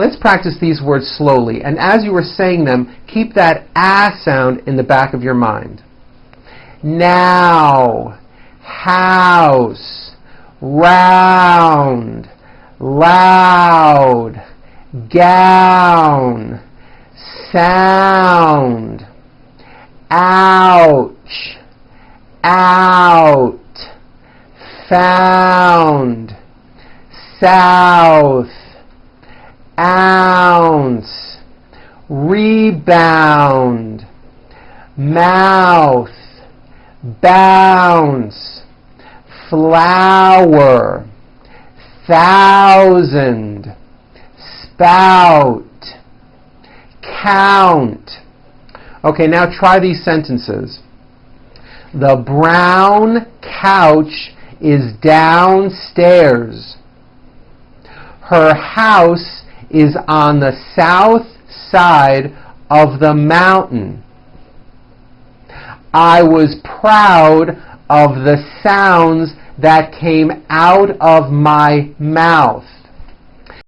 Let's practice these words slowly, and as you are saying them, keep that ah sound in the back of your mind. Now, house, round, loud, gown, sound, ouch, out, found, south, ounce, rebound, mouth, bounce, flower, thousand, spout, count. Okay, now try these sentences. The brown couch is downstairs. Her house is on the south side of the mountain. I was proud of the sounds that came out of my mouth.